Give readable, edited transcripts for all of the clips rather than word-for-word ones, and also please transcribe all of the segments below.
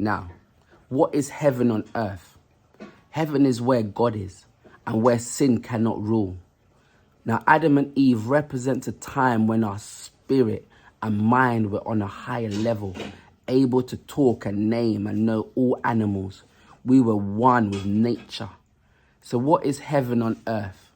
Now, what is heaven on earth? Heaven is where God is and where sin cannot rule. Now, Adam and Eve represent a time when our spirit and mind were on a higher level, able to talk and name and know all animals. We were one with nature. So what is heaven on earth?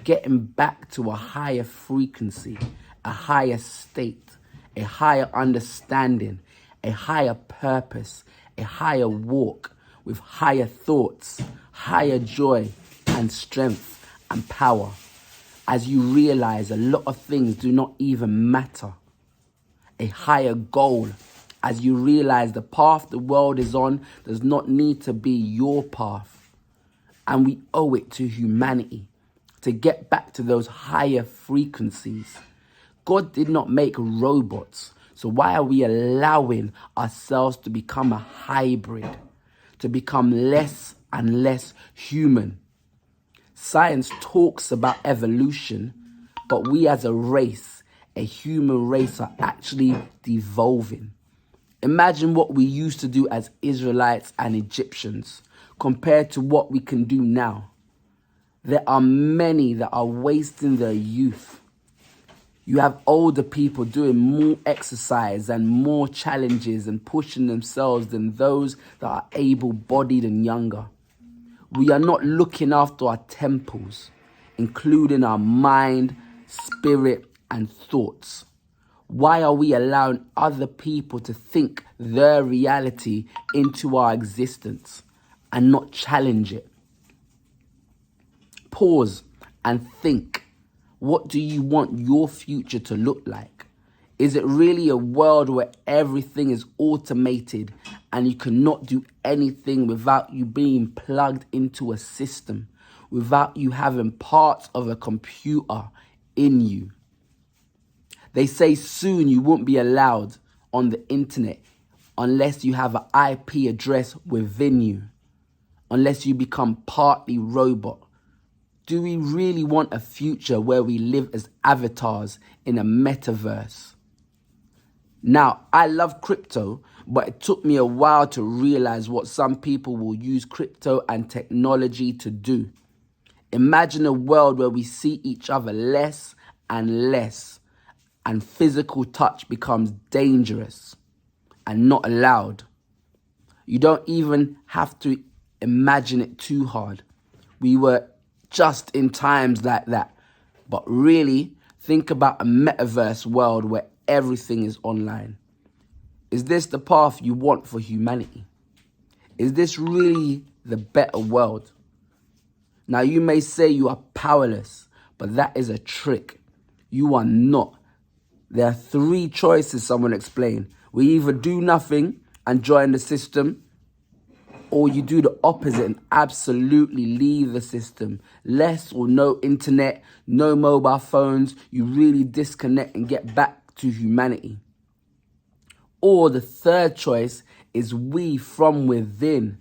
Getting back to a higher frequency, a higher state, a higher understanding, a higher purpose, a higher walk with higher thoughts, higher joy and strength and power. As you realize a lot of things do not even matter. A higher goal as you realize the path the world is on does not need to be your path. And we owe it to humanity to get back to those higher frequencies. God did not make robots, so why are we allowing ourselves to become a hybrid, to become less and less human? Science talks about evolution, but we as a race, a human race, are actually devolving. Imagine what we used to do as Israelites and Egyptians compared to what we can do now. There are many that are wasting their youth. You have older people doing more exercise and more challenges and pushing themselves than those that are able-bodied and younger. We are not looking after our temples, including our mind, spirit, and thoughts. Why are we allowing other people to think their reality into our existence and not challenge it? Pause and think. What do you want your future to look like? Is it really a world where everything is automated and you cannot do anything without you being plugged into a system, without you having parts of a computer in you? They say soon you won't be allowed on the internet unless you have an IP address within you, unless you become partly robot. Do we really want a future where we live as avatars in a metaverse? Now, I love crypto, but it took me a while to realize what some people will use crypto and technology to do. Imagine a world where we see each other less and less, and physical touch becomes dangerous and not allowed. You don't even have to imagine it too hard. We were just in times like that. But really, think about a metaverse world where everything is online. Is this the path you want for humanity? Is this really the better world? Now, you may say you are powerless, but that is a trick. You are not. There are 3 choices someone explained. We either do nothing and join the system, or you do the opposite and absolutely leave the system. Less or no internet, no mobile phones. You really disconnect and get back to humanity. Or the 3rd choice is we from within.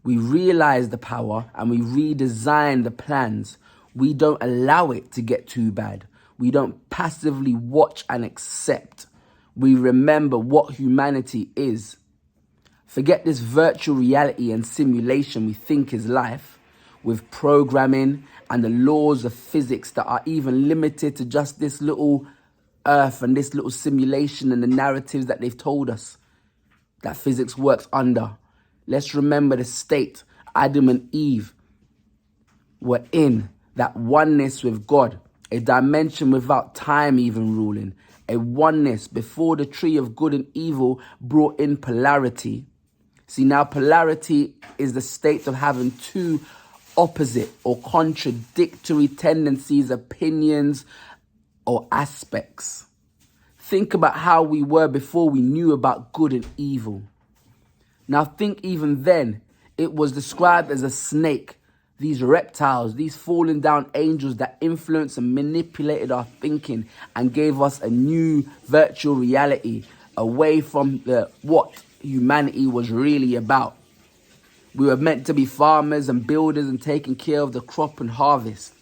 We realize the power and we redesign the plans. We don't allow it to get too bad. We don't passively watch and accept. We remember what humanity is. Forget this virtual reality and simulation we think is life, with programming and the laws of physics that are even limited to just this little earth and this little simulation and the narratives that they've told us that physics works under. Let's remember the state Adam and Eve were in, that oneness with God, a dimension without time even ruling, a oneness before the tree of good and evil brought in polarity. See, now polarity is the state of having 2 opposite or contradictory tendencies, opinions, or aspects. Think about how we were before we knew about good and evil. Now think even then, it was described as a snake. These reptiles, these fallen down angels that influenced and manipulated our thinking and gave us a new virtual reality away from what humanity was really about. We were meant to be farmers and builders and taking care of the crop and harvest.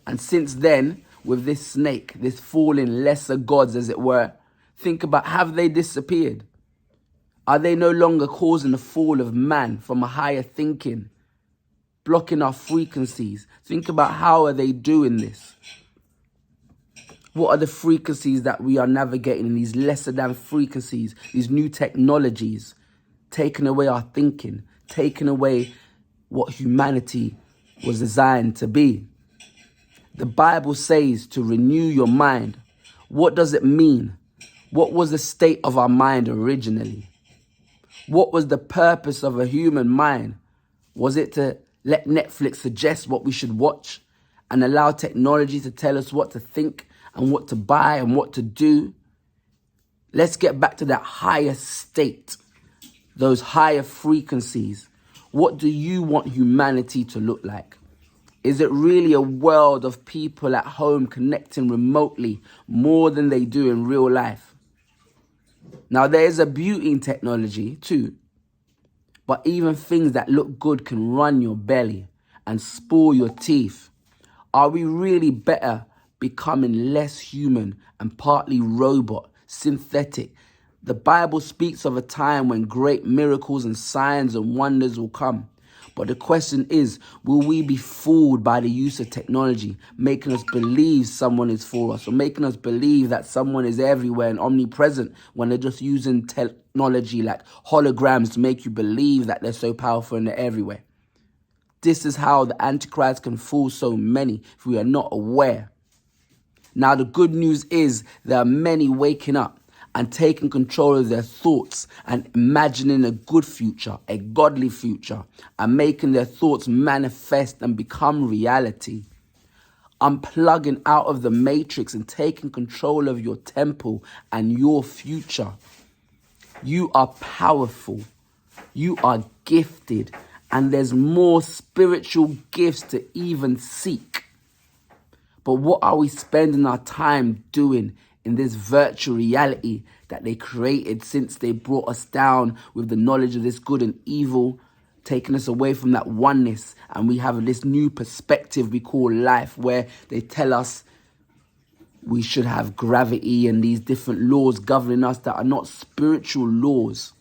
And since then, with this snake, this fallen lesser gods as it were, think about, have they disappeared? Are they no longer causing the fall of man from a higher thinking, blocking our frequencies? Think about how are they doing this? What are the frequencies that we are navigating in these lesser than frequencies, these new technologies, taking away our thinking, taking away what humanity was designed to be? The Bible says to renew your mind. What does it mean? What was the state of our mind originally? What was the purpose of a human mind? Was it to let Netflix suggest what we should watch and allow technology to tell us what to think and what to buy and what to do? Let's get back to that higher state, those higher frequencies. What do you want humanity to look like? Is it really a world of people at home connecting remotely more than they do in real life? Now, there is a beauty in technology too, but even things that look good can run your belly and spoil your teeth. Are we really better becoming less human and partly robot, synthetic? The Bible speaks of a time when great miracles and signs and wonders will come. But the question is, will we be fooled by the use of technology, making us believe someone is for us, or making us believe that someone is everywhere and omnipresent when they're just using technology like holograms to make you believe that they're so powerful and they're everywhere? This is how the Antichrist can fool so many if we are not aware. Now, the good news is there are many waking up and taking control of their thoughts and imagining a good future, a godly future, and making their thoughts manifest and become reality. Unplugging out of the matrix and taking control of your temple and your future. You are powerful. You are gifted. And there's more spiritual gifts to even seek. But what are we spending our time doing in this virtual reality that they created since they brought us down with the knowledge of this good and evil, taking us away from that oneness? And we have this new perspective we call life, where they tell us we should have gravity and these different laws governing us that are not spiritual laws.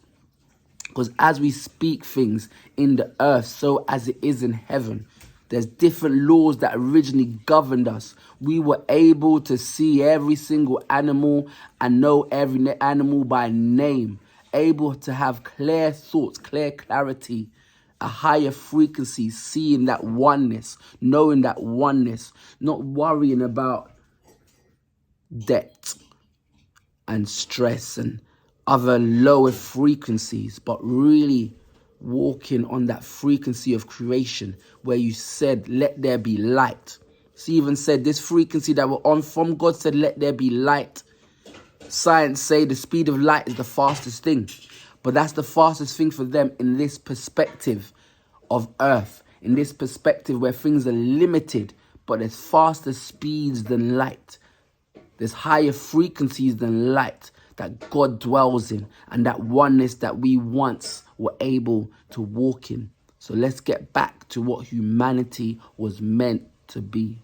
Because as we speak things in the earth, so as it is in heaven. There's different laws that originally governed us. We were able to see every single animal and know every animal by name. Able to have clear thoughts, clear clarity, a higher frequency, seeing that oneness, knowing that oneness, not worrying about debt and stress and other lower frequencies, but really walking on that frequency of creation where you said, let there be light. Stephen said this frequency that we're on from God said, let there be light. Science say the speed of light is the fastest thing. But that's the fastest thing for them in this perspective of earth. In this perspective where things are limited, but there's faster speeds than light. There's higher frequencies than light that God dwells in, and that oneness that we once were able to walk in. So let's get back to what humanity was meant to be.